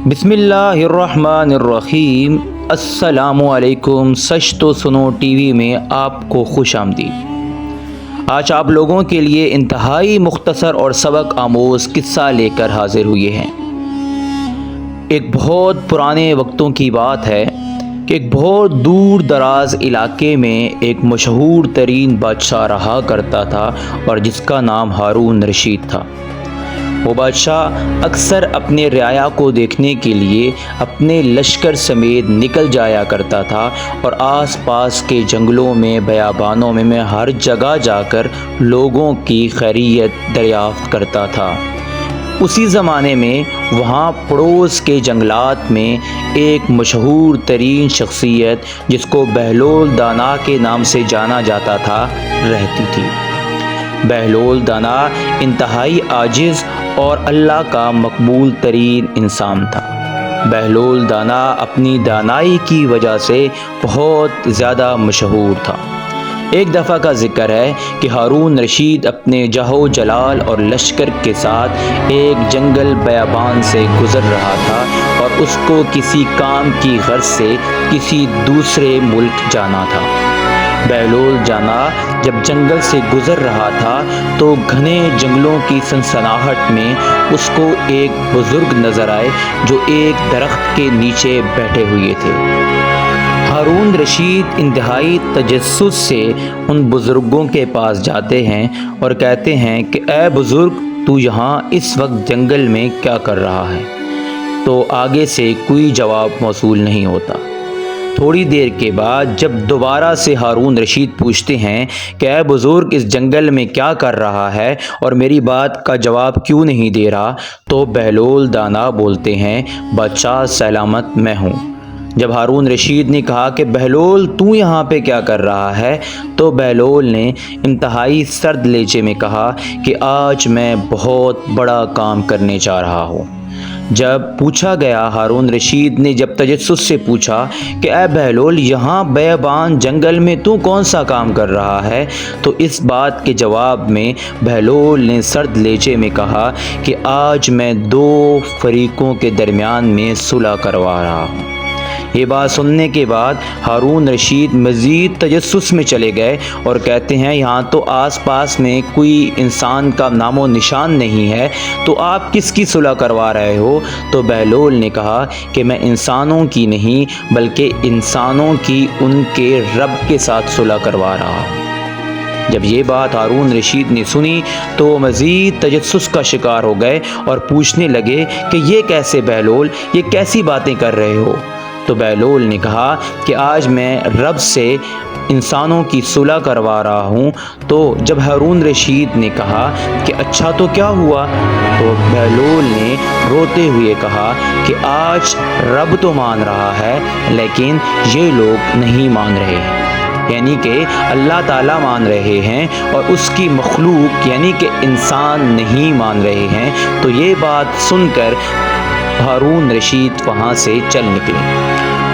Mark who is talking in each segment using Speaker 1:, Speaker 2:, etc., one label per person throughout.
Speaker 1: بسم اللہ الرحمن الرحیم۔ السلام علیکم۔ سچ تو سنو ٹی وی میں آپ کو خوش آمدید۔ آج آپ لوگوں کے لیے انتہائی مختصر اور سبق آموز قصہ لے کر حاضر ہوئے ہیں۔ ایک بہت پرانے وقتوں کی بات ہے کہ ایک بہت دور دراز علاقے میں ایک مشہور ترین بادشاہ رہا کرتا تھا اور جس کا نام ہارون رشید تھا۔ وہ بادشاہ اکثر اپنے رعایا کو دیکھنے کے لیے اپنے لشکر سمیت نکل جایا کرتا تھا اور آس پاس کے جنگلوں میں، بیابانوں میں ہر جگہ جا کر لوگوں کی خیریت دریافت کرتا تھا۔ اسی زمانے میں وہاں پڑوس کے جنگلات میں ایک مشہور ترین شخصیت جس کو بہلول دانا کے نام سے جانا جاتا تھا رہتی تھی۔ بہلول دانا انتہائی عاجز اور اللہ کا مقبول ترین انسان تھا۔ بہلول دانا اپنی دانائی کی وجہ سے بہت زیادہ مشہور تھا۔ ایک دفعہ کا ذکر ہے کہ ہارون رشید اپنے جاہ و جلال اور لشکر کے ساتھ ایک جنگل بیابان سے گزر رہا تھا اور اس کو کسی کام کی غرض سے کسی دوسرے ملک جانا تھا۔ بہلول دانا جب جنگل سے گزر رہا تھا تو گھنے جنگلوں کی سنسناہٹ میں اس کو ایک بزرگ نظر آئے جو ایک درخت کے نیچے بیٹھے ہوئے تھے۔ ہارون رشید انتہائی تجسس سے ان بزرگوں کے پاس جاتے ہیں اور کہتے ہیں کہ اے بزرگ، تو یہاں اس وقت جنگل میں کیا کر رہا ہے؟ تو آگے سے کوئی جواب موصول نہیں ہوتا۔ تھوڑی دیر کے بعد جب دوبارہ سے ہارون رشید پوچھتے ہیں کہ اے بزرگ، اس جنگل میں کیا کر رہا ہے اور میری بات کا جواب کیوں نہیں دے رہا؟ تو بہلول دانا بولتے ہیں بادشاہ سلامت میں ہوں۔ جب ہارون رشید نے کہا کہ بہلول تو یہاں پہ کیا کر رہا ہے؟ تو بہلول نے انتہائی سرد لہجے میں کہا کہ آج میں بہت بڑا کام کرنے جا رہا ہوں۔ جب پوچھا گیا، ہارون رشید نے جب تجسس سے پوچھا کہ اے بہلول، یہاں بیابان جنگل میں تو کون سا کام کر رہا ہے؟ تو اس بات کے جواب میں بہلول نے سرد لہجے میں کہا کہ آج میں دو فریقوں کے درمیان میں صلح کروا رہا ہوں۔ یہ بات سننے کے بعد ہارون رشید مزید تجسس میں چلے گئے اور کہتے ہیں یہاں تو آس پاس میں کوئی انسان کا نام و نشان نہیں ہے، تو آپ کس کی صلح کروا رہے ہو؟ تو بہلول نے کہا کہ میں انسانوں کی نہیں بلکہ انسانوں کی ان کے رب کے ساتھ صلح کروا رہا ہوں۔ جب یہ بات ہارون رشید نے سنی تو وہ مزید تجسس کا شکار ہو گئے اور پوچھنے لگے کہ یہ کیسے بہلول، یہ کیسی باتیں کر رہے ہو؟ تو بہلول نے کہا کہ آج میں رب سے انسانوں کی صلح کروا رہا ہوں۔ تو جب ہارون رشید نے کہا کہ اچھا تو کیا ہوا؟ تو بہلول نے روتے ہوئے کہا کہ آج رب تو مان رہا ہے لیکن یہ لوگ نہیں مان رہے ہیں، یعنی کہ اللہ تعالیٰ مان رہے ہیں اور اس کی مخلوق یعنی کہ انسان نہیں مان رہے ہیں۔ تو یہ بات سن کر ہارون رشید وہاں سے چل نکلے۔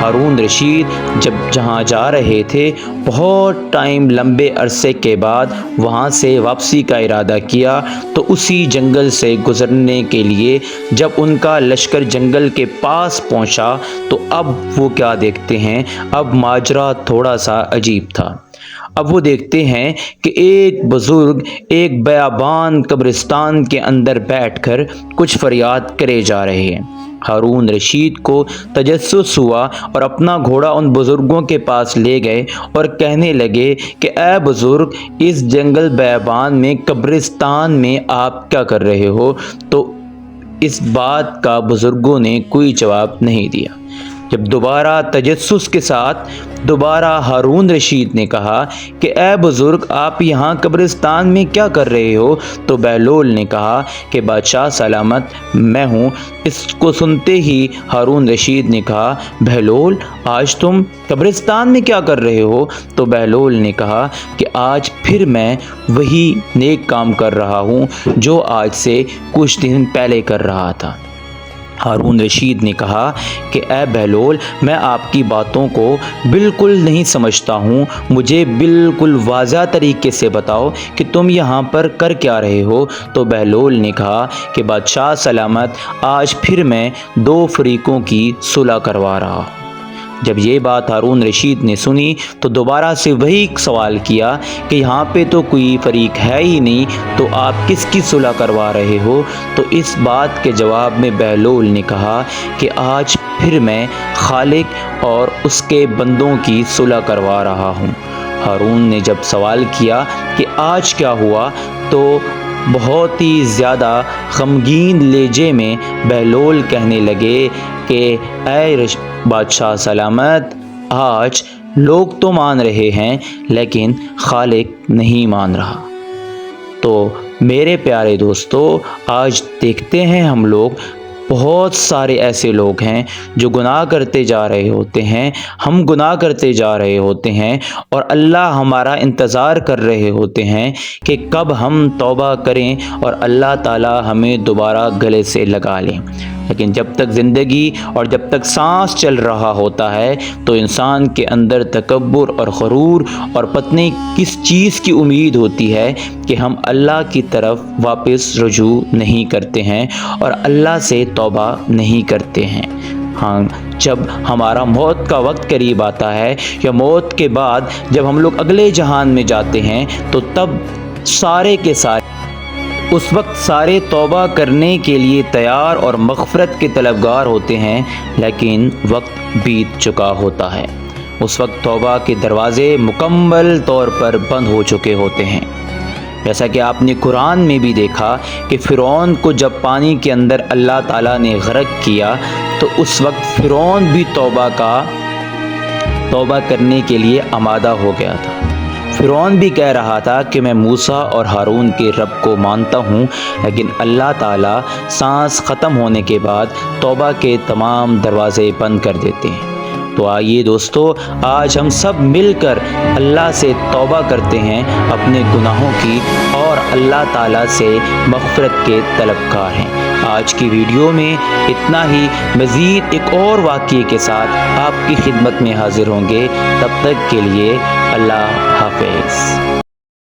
Speaker 1: ہارون رشید جب جہاں جا رہے تھے بہت ٹائم لمبے عرصے کے بعد وہاں سے واپسی کا ارادہ کیا، تو اسی جنگل سے گزرنے کے لیے جب ان کا لشکر جنگل کے پاس پہنچا تو اب وہ کیا دیکھتے ہیں؟ اب ماجرا تھوڑا سا عجیب تھا۔ اب وہ دیکھتے ہیں کہ ایک بزرگ ایک بیابان قبرستان کے اندر بیٹھ کر کچھ فریاد کرے جا رہے ہیں۔ ہارون رشید کو تجسس ہوا اور اپنا گھوڑا ان بزرگوں کے پاس لے گئے اور کہنے لگے کہ اے بزرگ، اس جنگل بیابان میں قبرستان میں آپ کیا کر رہے ہو؟ تو اس بات کا بزرگوں نے کوئی جواب نہیں دیا۔ جب دوبارہ تجسس کے ساتھ ہارون رشید نے کہا کہ اے بزرگ، آپ یہاں قبرستان میں کیا کر رہے ہو؟ تو بہلول نے کہا کہ بادشاہ سلامت میں ہوں۔ اس کو سنتے ہی ہارون رشید نے کہا بہلول، آج تم قبرستان میں کیا کر رہے ہو؟ تو بہلول نے کہا کہ آج پھر میں وہی نیک کام کر رہا ہوں جو آج سے کچھ دن پہلے کر رہا تھا۔ ہارون رشید نے کہا کہ اے بہلول، میں آپ کی باتوں کو بالکل نہیں سمجھتا ہوں، مجھے بالکل واضح طریقے سے بتاؤ کہ تم یہاں پر کر کیا رہے ہو؟ تو بہلول نے کہا کہ بادشاہ سلامت، آج پھر میں 2 فریقوں کی صلح کروا رہا ہوں۔ جب یہ بات ہارون رشید نے سنی تو دوبارہ سے وہی سوال کیا کہ یہاں پہ تو کوئی فریق ہے ہی نہیں، تو آپ کس کی صلح کروا رہے ہو؟ تو اس بات کے جواب میں بہلول نے کہا کہ آج پھر میں خالق اور اس کے بندوں کی صلح کروا رہا ہوں۔ ہارون نے جب سوال کیا کہ آج کیا ہوا، تو بہت ہی زیادہ غمگین لہجے میں بہلول کہنے لگے کہ اے بادشاہ سلامت، آج لوگ تو مان رہے ہیں لیکن خالق نہیں مان رہا۔ تو میرے پیارے دوستو، آج دیکھتے ہیں ہم لوگ بہت سارے ایسے لوگ ہیں جو گناہ کرتے جا رہے ہوتے ہیں، ہم گناہ کرتے جا رہے ہوتے ہیں، اور اللہ ہمارا انتظار کر رہے ہوتے ہیں کہ کب ہم توبہ کریں اور اللہ تعالی ہمیں دوبارہ گلے سے لگا لیں۔ لیکن جب تک زندگی اور جب تک سانس چل رہا ہوتا ہے تو انسان کے اندر تکبر اور غرور اور پتہ نہیں کس چیز کی امید ہوتی ہے کہ ہم اللہ کی طرف واپس رجوع نہیں کرتے ہیں اور اللہ سے توبہ نہیں کرتے ہیں۔ ہاں، جب ہمارا موت کا وقت قریب آتا ہے یا موت کے بعد جب ہم لوگ اگلے جہان میں جاتے ہیں تو تب سارے کے سارے اس وقت سارے توبہ کرنے کے لیے تیار اور مغفرت کے طلبگار ہوتے ہیں، لیکن وقت بیت چکا ہوتا ہے۔ اس وقت توبہ کے دروازے مکمل طور پر بند ہو چکے ہوتے ہیں۔ جیسا کہ آپ نے قرآن میں بھی دیکھا کہ فرعون کو جب پانی کے اندر اللہ تعالیٰ نے غرق کیا تو اس وقت فرعون بھی توبہ کرنے کے لیے آمادہ ہو گیا تھا۔ فرعون بھی کہہ رہا تھا کہ میں موسیٰ اور ہارون کے رب کو مانتا ہوں، لیکن اللہ تعالیٰ سانس ختم ہونے کے بعد توبہ کے تمام دروازے بند کر دیتے ہیں۔ تو آئیے دوستو، آج ہم سب مل کر اللہ سے توبہ کرتے ہیں اپنے گناہوں کی، اور اللہ تعالیٰ سے مغفرت کے طلبگار ہیں۔ آج کی ویڈیو میں اتنا ہی، مزید ایک اور واقعے کے ساتھ آپ کی خدمت میں حاضر ہوں گے۔ تب تک کے لیے اللہ حافظ۔